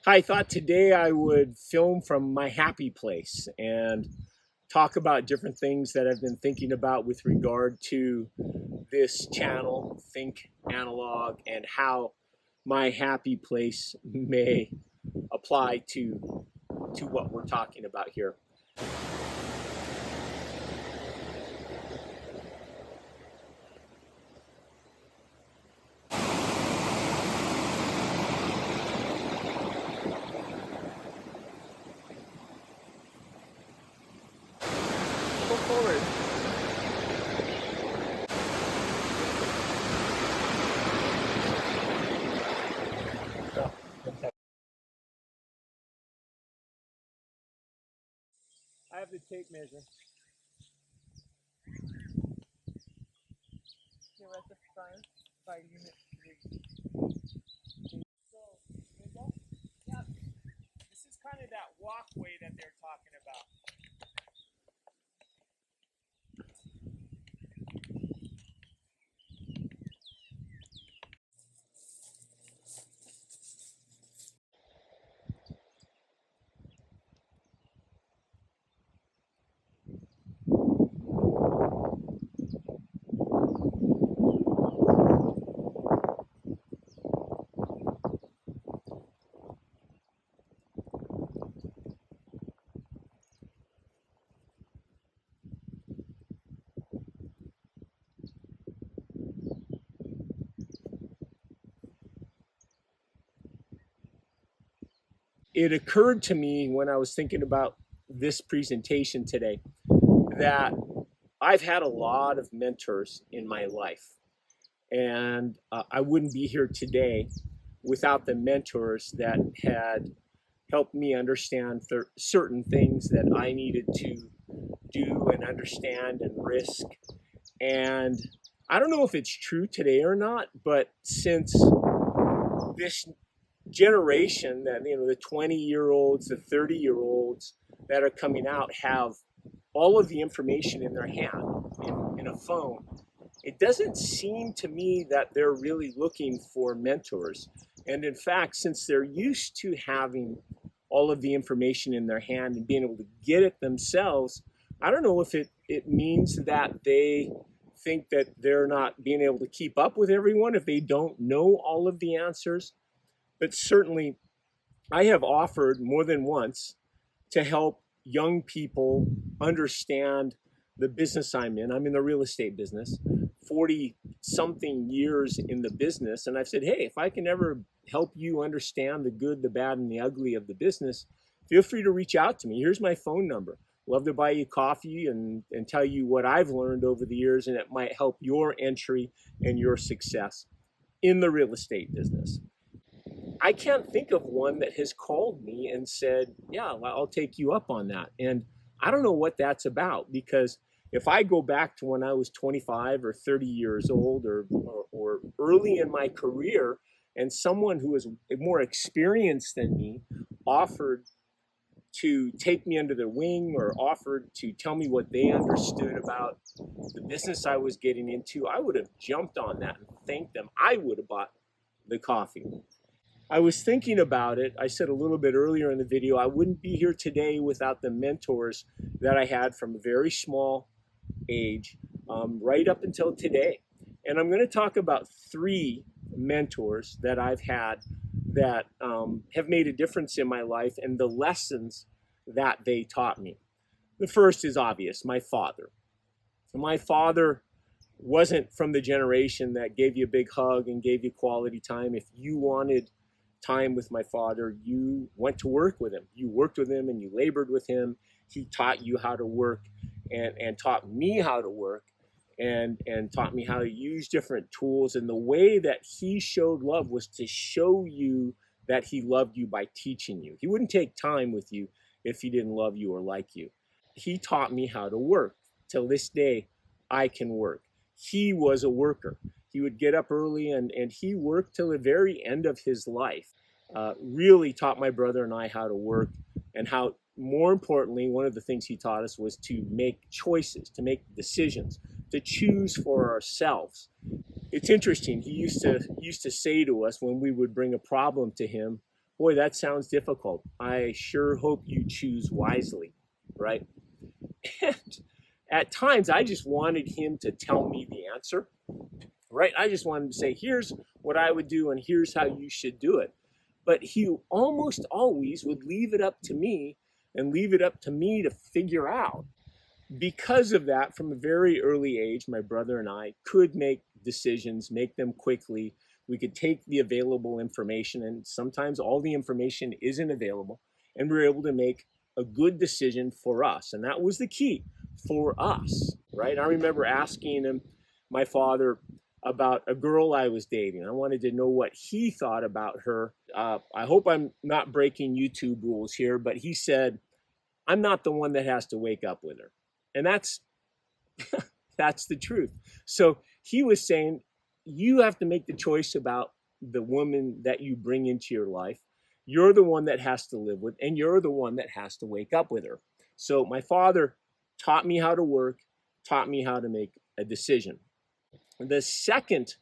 I thought today I would film from my happy place and talk about different things that I've been thinking about with regard to this channel, Think Analog, and how my happy place may apply to what we're talking about here. Go forward. I have the tape measure. You're at the front by unit 3. So, Linda, yeah, this is kind of that walkway that they're talking about. It occurred to me when I was thinking about this presentation today that I've had a lot of mentors in my life, and I wouldn't be here today without the mentors that had helped me understand certain things that I needed to do and understand and risk. And I don't know if it's true today or not, but since this generation, that the 20-year-olds, the 30-year-olds that are coming out have all of the information in their hand in a phone, it doesn't seem to me that they're really looking for mentors. And in fact, since they're used to having all of the information in their hand and being able to get it themselves, I don't know if it means that they think that they're not being able to keep up with everyone if they don't know all of the answers. But certainly, I have offered more than once to help young people understand the business I'm in. I'm in the real estate business, 40 something years in the business. And I've said, hey, if I can ever help you understand the good, the bad, and the ugly of the business, feel free to reach out to me. Here's my phone number. Love to buy you coffee and tell you what I've learned over the years, and it might help your entry and your success in the real estate business. I can't think of one that has called me and said, yeah, I'll take you up on that. And I don't know what that's about, because if I go back to when I was 25 or 30 years old or early in my career, and someone who was more experienced than me offered to take me under their wing or offered to tell me what they understood about the business I was getting into, I would have jumped on that and thanked them. I would have bought the coffee. I was thinking about it. I said a little bit earlier in the video, I wouldn't be here today without the mentors that I had from a very small age right up until today. And I'm going to talk about 3 mentors that I've had that have made a difference in my life and the lessons that they taught me. The first is obvious, my father. My father wasn't from the generation that gave you a big hug and gave you quality time. If you wanted time with my father, you went to work with him. You worked with him and you labored with him. He taught you how to work and taught me how to work and taught me how to use different tools. And the way that he showed love was to show you that he loved you by teaching you. He wouldn't take time with you if he didn't love you or like you. He taught me how to work. Till this day, I can work. He was a worker. He would get up early and he worked till the very end of his life. Really taught my brother and I how to work, and how, more importantly, one of the things he taught us was to make choices, to make decisions, to choose for ourselves. It's interesting. He used to say to us when we would bring a problem to him, Boy, that sounds difficult. I sure hope you choose wisely, right? And at times, I just wanted him to tell me the answer, right? I just wanted to say, here's what I would do, and here's how you should do it. But he almost always would leave it up to me and leave it up to me to figure out. Because of that, from a very early age, my brother and I could make decisions, make them quickly. We could take the available information, and sometimes all the information isn't available, and we were able to make a good decision for us. And that was the key for us, right? I remember asking him, my father, about a girl I was dating. I wanted to know what he thought about her. I hope I'm not breaking YouTube rules here, but he said, I'm not the one that has to wake up with her. And that's the truth. So he was saying, you have to make the choice about the woman that you bring into your life. You're the one that has to live with, and you're the one that has to wake up with her. So my father taught me how to work, taught me how to make a decision. The second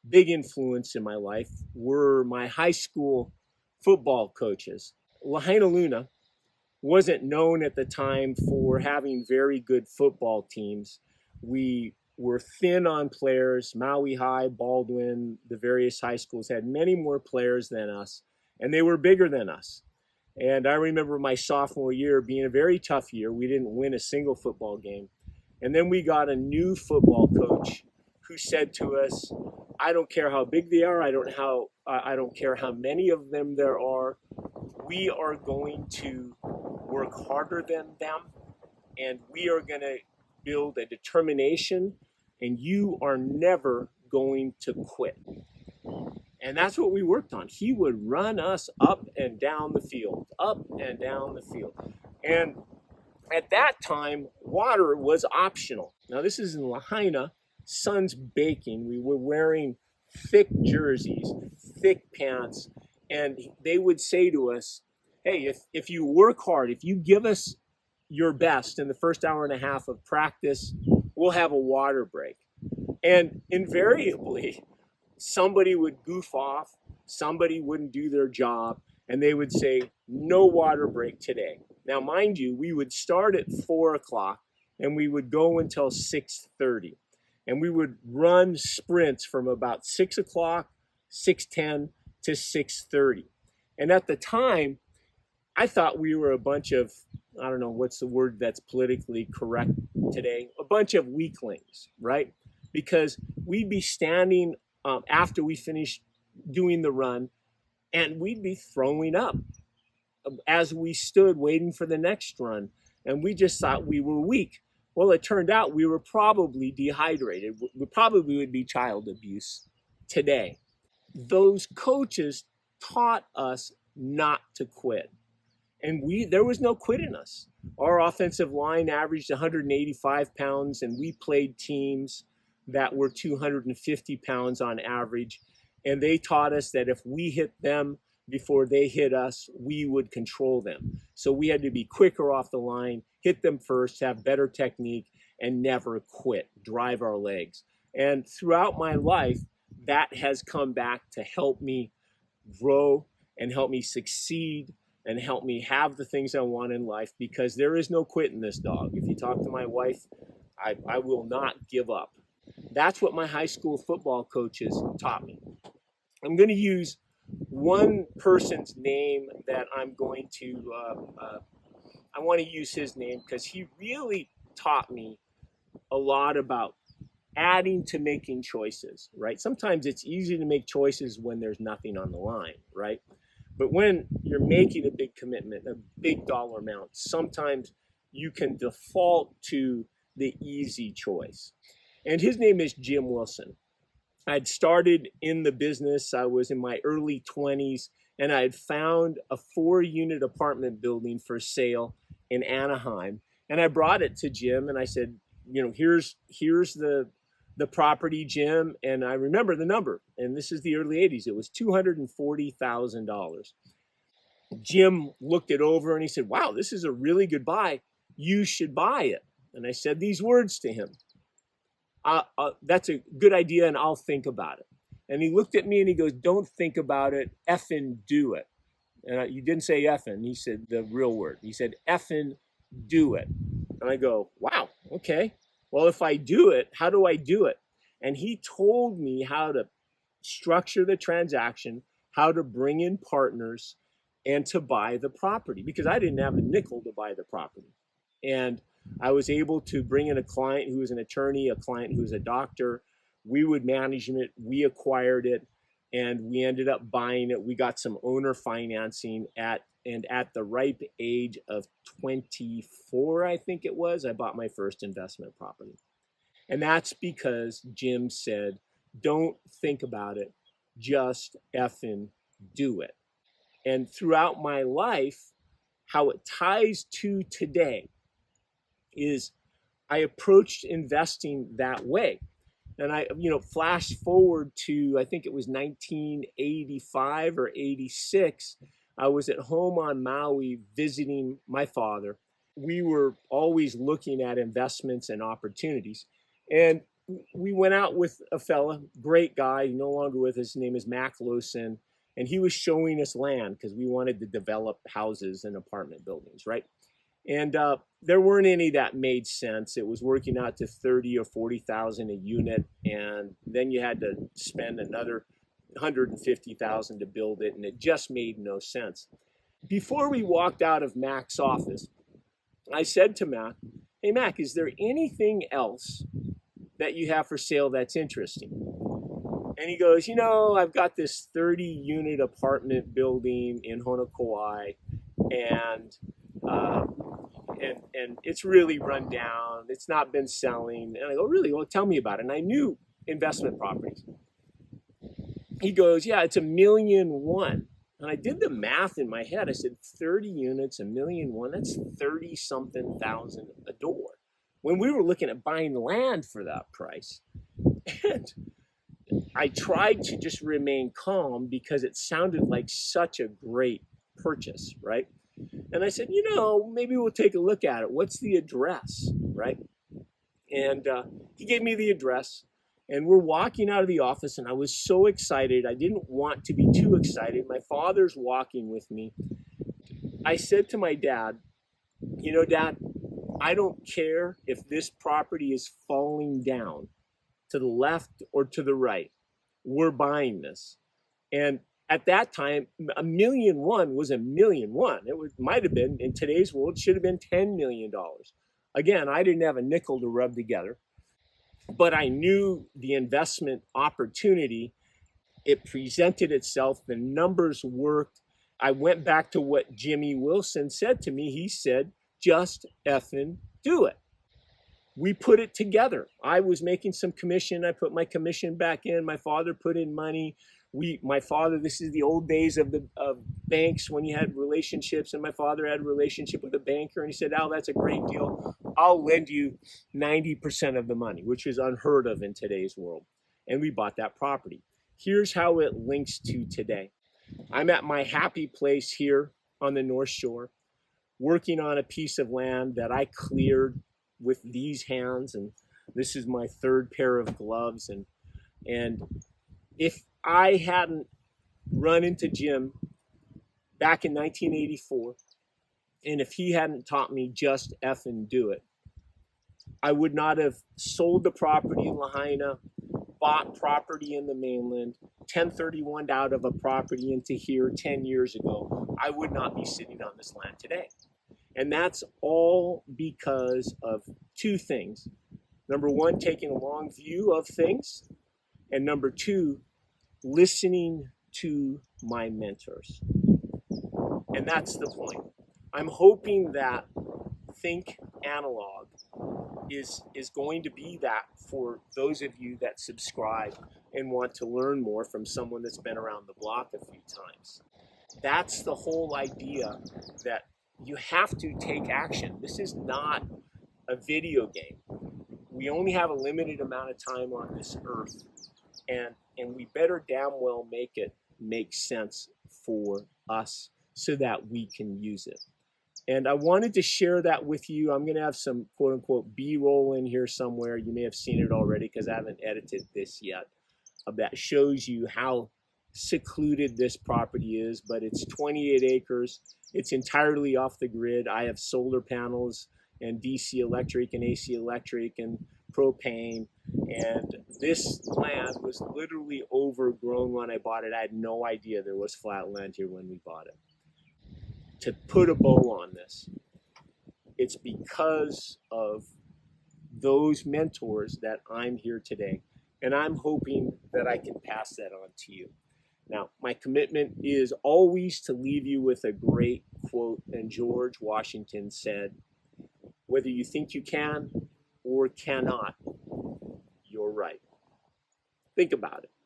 big influence in my life were my high school football coaches. Lahaina Luna wasn't known at the time for having very good football teams. We were thin on players. Maui High, Baldwin, the various high schools had many more players than us, and they were bigger than us. And I remember my sophomore year being a very tough year. We didn't win a single football game. And then we got a new football coach who said to us, I don't care how big they are. I don't care how many of them there are. We are going to work harder than them, and we are going to build a determination, and you are never going to quit. And that's what we worked on. He would run us up and down the field, up and down the field. And at that time, water was optional. Now, this is in Lahaina. Sun's baking. We were wearing thick jerseys, thick pants, and they would say to us, hey, if you work hard, if you give us your best in the first hour and a half of practice, we'll have a water break. And invariably, somebody would goof off, somebody wouldn't do their job, and they would say, no water break today. Now, mind you, we would start at 4 o'clock, and we would go until 6:30. And we would run sprints from about 6 o'clock, 6:10 to 6:30. And at the time, I thought we were a bunch of, I don't know, what's the word that's politically correct today? A bunch of weaklings, right? Because we'd be standing after we finished doing the run, and we'd be throwing up as we stood waiting for the next run. And we just thought we were weak. Well, it turned out we were probably dehydrated. We probably would be child abuse today. Those coaches taught us not to quit. And there was no quit in us. Our offensive line averaged 185 pounds, and we played teams that were 250 pounds on average. And they taught us that if we hit them before they hit us, we would control them. So we had to be quicker off the line, hit them first, have better technique, and never quit, drive our legs. And throughout my life, that has come back to help me grow and help me succeed and help me have the things I want in life, because there is no quit in this dog. If you talk to my wife, I will not give up. That's what my high school football coaches taught me. I'm going to use one person's name that I'm going to, I want to use his name because he really taught me a lot about adding to making choices, right? Sometimes it's easy to make choices when there's nothing on the line, right? But when you're making a big commitment, a big dollar amount, sometimes you can default to the easy choice. And his name is Jim Wilson. I'd started in the business. I was in my early 20s, and I had found a 4-unit apartment building for sale in Anaheim. And I brought it to Jim, and I said, you know, here's the property, Jim. And I remember the number, and this is the early 80s. It was $240,000. Jim looked it over, and he said, wow, this is a really good buy. You should buy it. And I said these words to him. That's a good idea, and I'll think about it. And he looked at me and he goes, don't think about it, effing do it. And you didn't say effing. He said the real word. He said, effing do it. And I go, wow, okay. Well, if I do it, how do I do it? And he told me how to structure the transaction, how to bring in partners, and to buy the property, because I didn't have a nickel to buy the property. And I was able to bring in a client who was an attorney, a client who was a doctor. We would manage it. We acquired it, and we ended up buying it. We got some owner financing at the ripe age of 24, I think it was, I bought my first investment property. And that's because Jim said, don't think about it, just effing do it. And throughout my life, how it ties to today is I approached investing that way. And I, flash forward to, I think it was 1985 or 86. I was at home on Maui visiting my father. We were always looking at investments and opportunities. And we went out with a fella, great guy, no longer with us. His name is Mac Lawson. And he was showing us land because we wanted to develop houses and apartment buildings, right? And there weren't any that made sense. It was working out to 30 or 40,000 a unit, and then you had to spend another 150,000 to build it, and it just made no sense. Before we walked out of Mac's office, I said to Mac, "Hey Mac, is there anything else that you have for sale that's interesting?" And he goes, "I've got this 30-unit apartment building in Honokowai, and it's really run down. It's not been selling." And I go, "Really? Well, tell me about it." And I knew investment properties. He goes, "Yeah, it's $1.1 million." And I did the math in my head. I said, 30 units, $1.1 million, that's 30-something thousand a door. When we were looking at buying land for that price. And I tried to just remain calm because it sounded like such a great purchase, right? And I said, maybe we'll take a look at it. What's the address, right? And he gave me the address, and we're walking out of the office, and I was so excited. I didn't want to be too excited. My father's walking with me. I said to my dad, Dad, I don't care if this property is falling down to the left or to the right. We're buying this. And at that time, $1.1 million was $1.1 million. Might have been, in today's world, should have been $10 million. Again, I didn't have a nickel to rub together, but I knew the investment opportunity. It presented itself. The numbers worked. I went back to what Jimmy Wilson said to me. He said, just effing do it. We put it together. I was making some commission. I put my commission back in. My father put in money. This is the old days of banks when you had relationships, and my father had a relationship with a banker, and he said, "Al, that's a great deal. I'll lend you 90% of the money," which is unheard of in today's world. And we bought that property. Here's how it links to today. I'm at my happy place here on the North Shore, working on a piece of land that I cleared with these hands, and this is my third pair of gloves. And if I hadn't run into Jim back in 1984, and if he hadn't taught me just effing do it, I would not have sold the property in Lahaina, bought property in the mainland, 1031'd out of a property into here 10 years ago. I would not be sitting on this land today. And that's all because of two things. Number one, taking a long view of things. And number two, listening to my mentors. And that's the point. I'm hoping that Think Analog is going to be that for those of you that subscribe and want to learn more from someone that's been around the block a few times. That's the whole idea, that you have to take action. This is not a video game. We only have a limited amount of time on this earth, and we better damn well make it make sense for us so that we can use it. And I wanted to share that with you. I'm going to have some quote unquote B-roll in here somewhere. You may have seen it already because I haven't edited this yet. That shows you how secluded this property is, but it's 28 acres. It's entirely off the grid. I have solar panels and DC electric and AC electric and propane. And this land was literally overgrown when I bought it. I had no idea there was flat land here when we bought it. To put a bow on this, it's because of those mentors that I'm here today. And I'm hoping that I can pass that on to you. Now, my commitment is always to leave you with a great quote. And George Washington said, whether you think you can or cannot, you're right. Think about it.